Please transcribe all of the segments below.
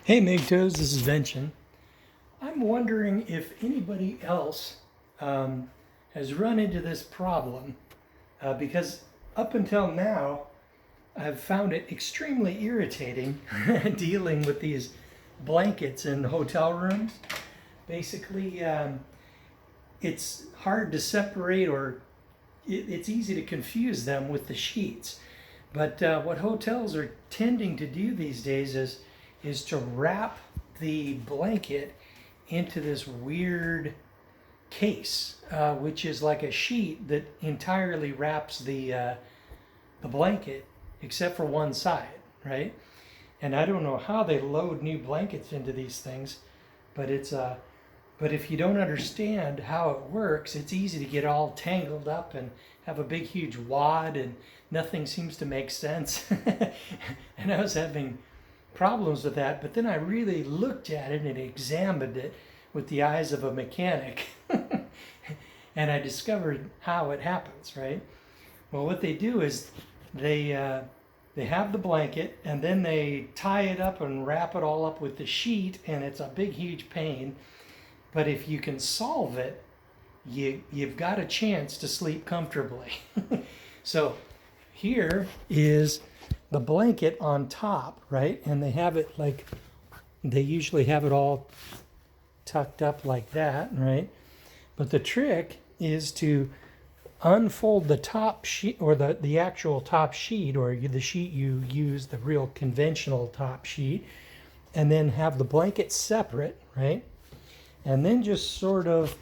Hey Megtos, this is Vention. I'm wondering if anybody else has run into this problem because up until now I've found it extremely irritating dealing with these blankets in hotel rooms. Basically, it's hard to separate or it's easy to confuse them with the sheets. But what hotels are tending to do these days is to wrap the blanket into this weird case, which is like a sheet that entirely wraps the blanket except for one side, right? And I don't know how they load new blankets into these things, but but if you don't understand how it works, it's easy to get all tangled up and have a big, huge wad, and nothing seems to make sense. And I was having problems with that, but then I really looked at it and examined it with the eyes of a mechanic. And I discovered how it happens, right? Well, what they do is they have the blanket and then they tie it up and wrap it all up with the sheet, and it's a big, huge pain. But if you can solve it, you've got a chance to sleep comfortably. So here is the blanket on top, right? And they have it like, they usually have it all tucked up like that, right? But the trick is to unfold the top sheet, or the actual top sheet, or the sheet you use, the real conventional top sheet, and then have the blanket separate, right? And then just sort of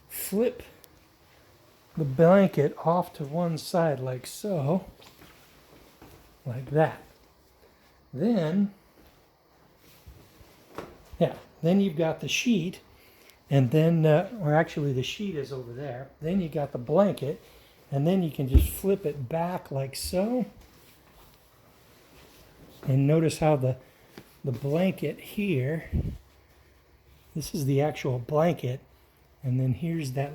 flip the blanket off to one side like so, like that. Then, then you've got the sheet, and then, or actually the sheet is over there. Then you got the blanket, and then you can just flip it back like so. And notice how the blanket here, this is the actual blanket, and then here's that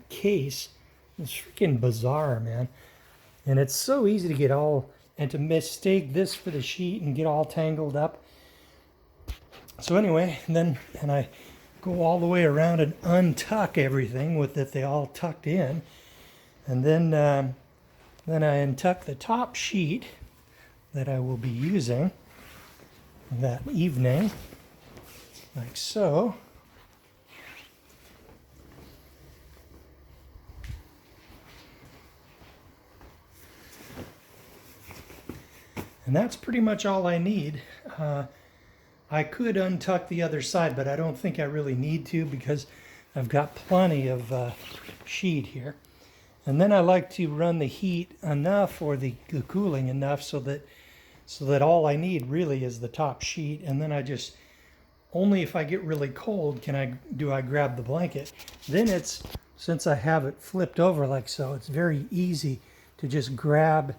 case. It's freaking bizarre, man. And it's so easy to get all, and to mistake this for the sheet and get all tangled up. So anyway, and I go all the way around and untuck everything with it, they all tucked in. And then I untuck the top sheet that I will be using that evening, like so. And that's pretty much all I need. I could untuck the other side, but I don't think I really need to because I've got plenty of sheet here. And then I like to run the heat enough, or the cooling enough, so that all I need really is the top sheet. And then I just, only if I get really cold do I grab the blanket. Then it's, since I have it flipped over like so, it's very easy to just grab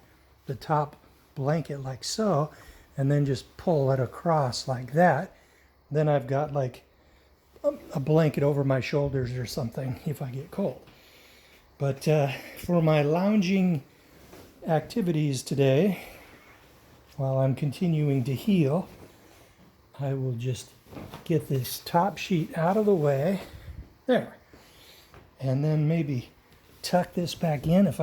the top blanket like so, and then just pull it across like that. Then I've got like a blanket over my shoulders or something if I get cold. But for my lounging activities today, while I'm continuing to heal, I will just get this top sheet out of the way. There. And then maybe tuck this back in if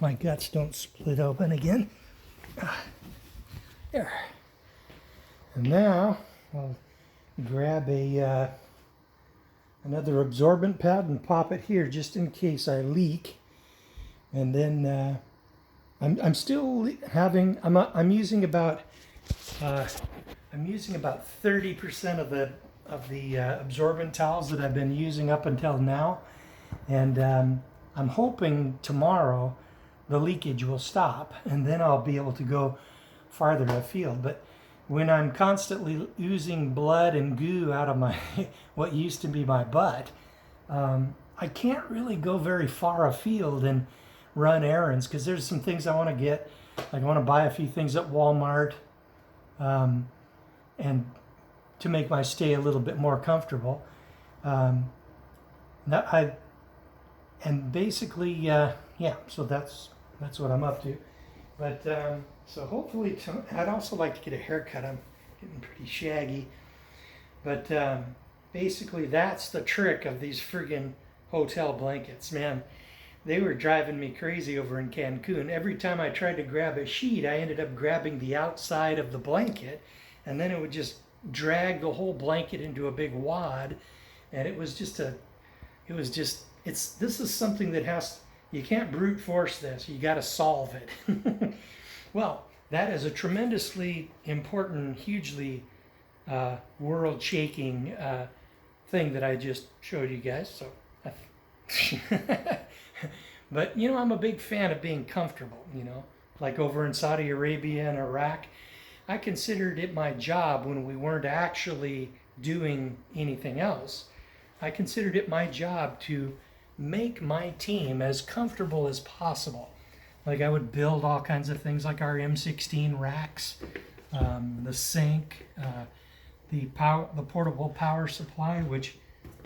my guts don't split open again. There. And now I'll grab another absorbent pad and pop it here just in case I leak. And then I'm still having, I'm using about 30% of the absorbent towels that I've been using up until now, and I'm hoping tomorrow the leakage will stop, and then I'll be able to go farther afield. But when I'm constantly oozing blood and goo out of my what used to be my butt, I can't really go very far afield and run errands, because there's some things I want to get. Like I want to buy a few things at Walmart, and to make my stay a little bit more comfortable. And basically, so that's what I'm up to. But so hopefully, I'd also like to get a haircut. I'm getting pretty shaggy. But basically, that's the trick of these friggin' hotel blankets, man. They were driving me crazy over in Cancun. Every time I tried to grab a sheet, I ended up grabbing the outside of the blanket, and then it would just drag the whole blanket into a big wad, and it was just this is something that you can't brute force this. You got to solve it. Well, that is a tremendously important, hugely world-shaking thing that I just showed you guys. So, but you know, I'm a big fan of being comfortable. You know, like over in Saudi Arabia and Iraq, I considered it my job when we weren't actually doing anything else. I considered it my job to make my team as comfortable as possible. Like I would build all kinds of things like our M16 racks, the sink, the portable power supply, which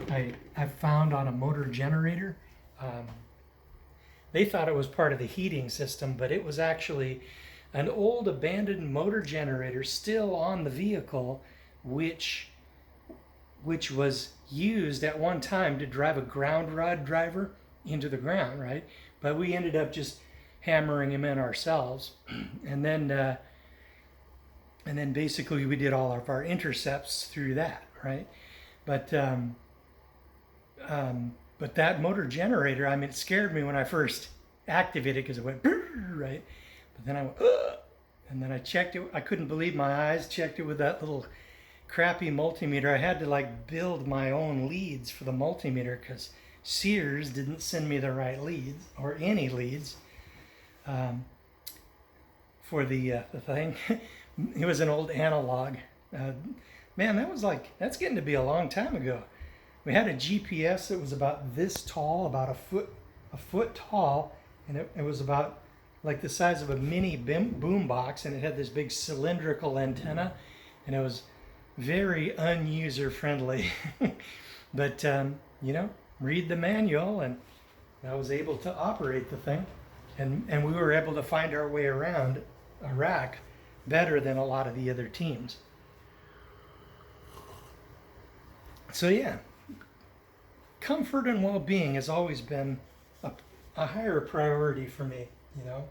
I found on a motor generator. They thought it was part of the heating system, but it was actually an old abandoned motor generator still on the vehicle, which was used at one time to drive a ground rod driver into the ground, right? But we ended up just hammering him in ourselves, and then basically we did all of our intercepts through that, right? But that motor generator, I mean, it scared me when I first activated because it went right, but then I went and then I checked it. I couldn't believe my eyes. Checked it with that little crappy multimeter. I had to like build my own leads for the multimeter because Sears didn't send me the right leads or any leads for the thing. It was an old analog. Man, that's getting to be a long time ago. We had a GPS that was about this tall, about a foot tall, and it was about like the size of a mini boom box, and it had this big cylindrical antenna, and it was very unuser friendly. But you know, read the manual, and I was able to operate the thing, and we were able to find our way around Iraq better than a lot of the other teams. So yeah, comfort and well-being has always been a higher priority for me, you know.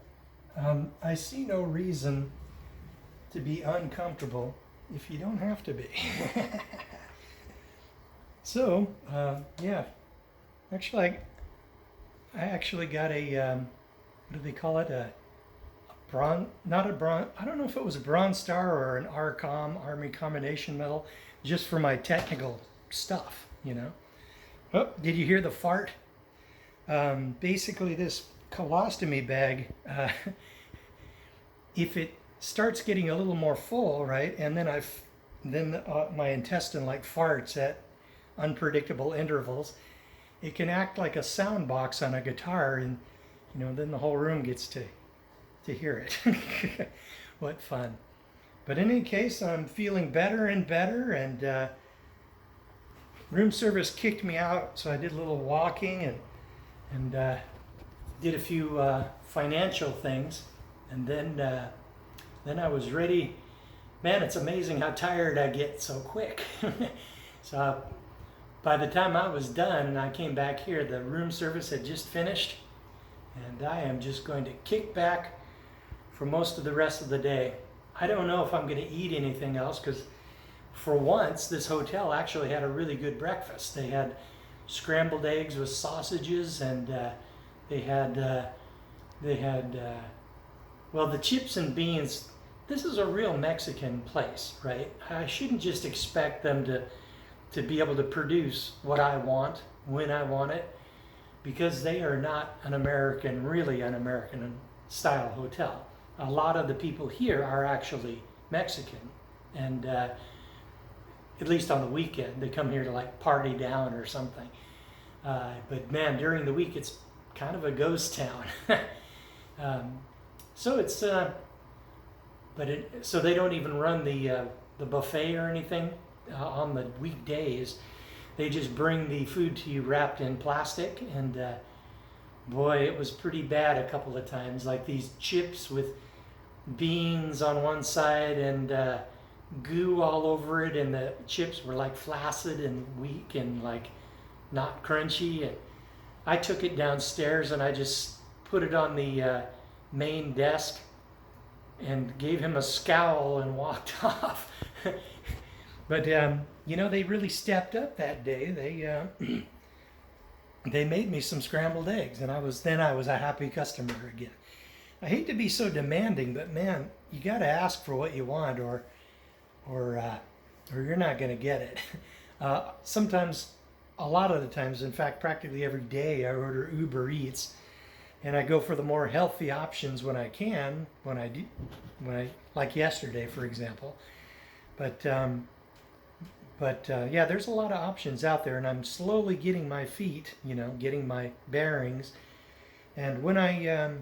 I see no reason to be uncomfortable if you don't have to be. So, yeah, actually, I actually got a, what do they call it? A bronze, not a bronze, I don't know if it was a Bronze Star or an ARCOM, Army Commendation Medal, just for my technical stuff, you know. Oh, did you hear the fart? Basically, this colostomy bag, if it starts getting a little more full, right, and then my intestine like farts at unpredictable intervals, it can act like a sound box on a guitar, and you know, then the whole room gets to hear it. What fun! But in any case, I'm feeling better and better, and room service kicked me out, so I did a little walking and did a few financial things, and then I was ready. Man, it's amazing how tired I get so quick. So by the time I was done and I came back here, the room service had just finished, and I am just going to kick back for most of the rest of the day. I don't know if I'm going to eat anything else, because for once this hotel actually had a really good breakfast. They had scrambled eggs with sausages, and they had well, the chips and beans. This is a real Mexican place, right? I shouldn't just expect them to be able to produce what I want when I want it, because they are not really an American style hotel. A lot of the people here are actually Mexican, and at least on the weekend they come here to like party down or something. But man, during the week it's kind of a ghost town. So it's so they don't even run the buffet or anything on the weekdays. They just bring the food to you wrapped in plastic, and boy, it was pretty bad a couple of times. Like these chips with beans on one side and goo all over it, and the chips were like flaccid and weak and like not crunchy. And I took it downstairs and I just put it on the main desk and gave him a scowl and walked off. But you know, they really stepped up that day. They made me some scrambled eggs, and I was a happy customer again. I hate to be so demanding, but man, you got to ask for what you want, or you're not going to get it. Sometimes, a lot of the times, in fact, practically every day, I order Uber Eats, and I go for the more healthy options when I can. When I like yesterday, for example. But yeah, there's a lot of options out there, and I'm slowly getting my feet, you know, getting my bearings. And when I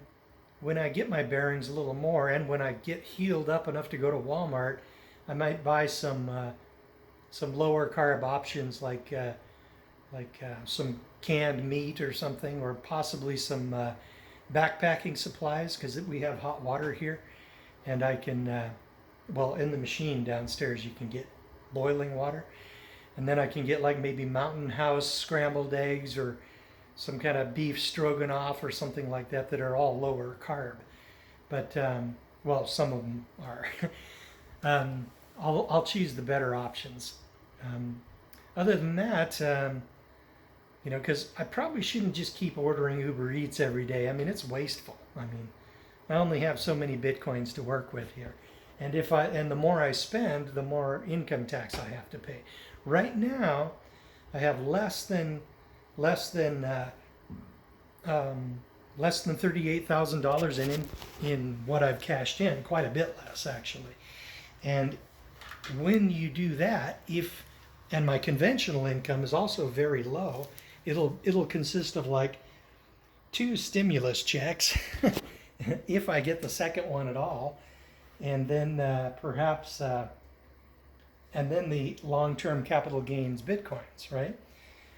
get my bearings a little more, and when I get healed up enough to go to Walmart, I might buy some lower carb options like some canned meat or something, or possibly some backpacking supplies, because we have hot water here, and I can well, in the machine downstairs you can get boiling water, and then I can get like maybe Mountain House scrambled eggs or some kind of beef stroganoff or something like that are all lower carb. But well, some of them are. I'll choose the better options. Other than that, you know, because I probably shouldn't just keep ordering Uber Eats every day. I mean, it's wasteful. I mean, I only have so many Bitcoins to work with here. And the more I spend, the more income tax I have to pay. Right now, I have less than $38,000 in what I've cashed in, quite a bit less actually. And when you do that, and my conventional income is also very low, it'll consist of like 2 stimulus checks, if I get the second one at all, and then perhaps and then the long-term capital gains Bitcoins, right?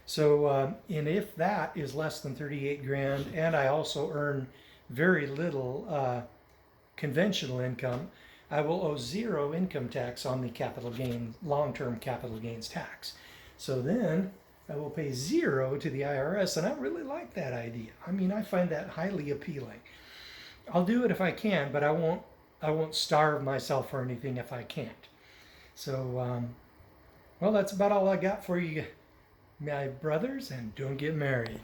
So, and if that is less than 38 grand, and I also earn very little conventional income, I will owe 0 income tax on the capital gain, long-term capital gains tax. So then I will pay 0 to the IRS, and I really like that idea. I mean, I find that highly appealing. I'll do it if I can, but I won't starve myself or anything if I can't. So, well, that's about all I got for you, my brothers, and don't get married.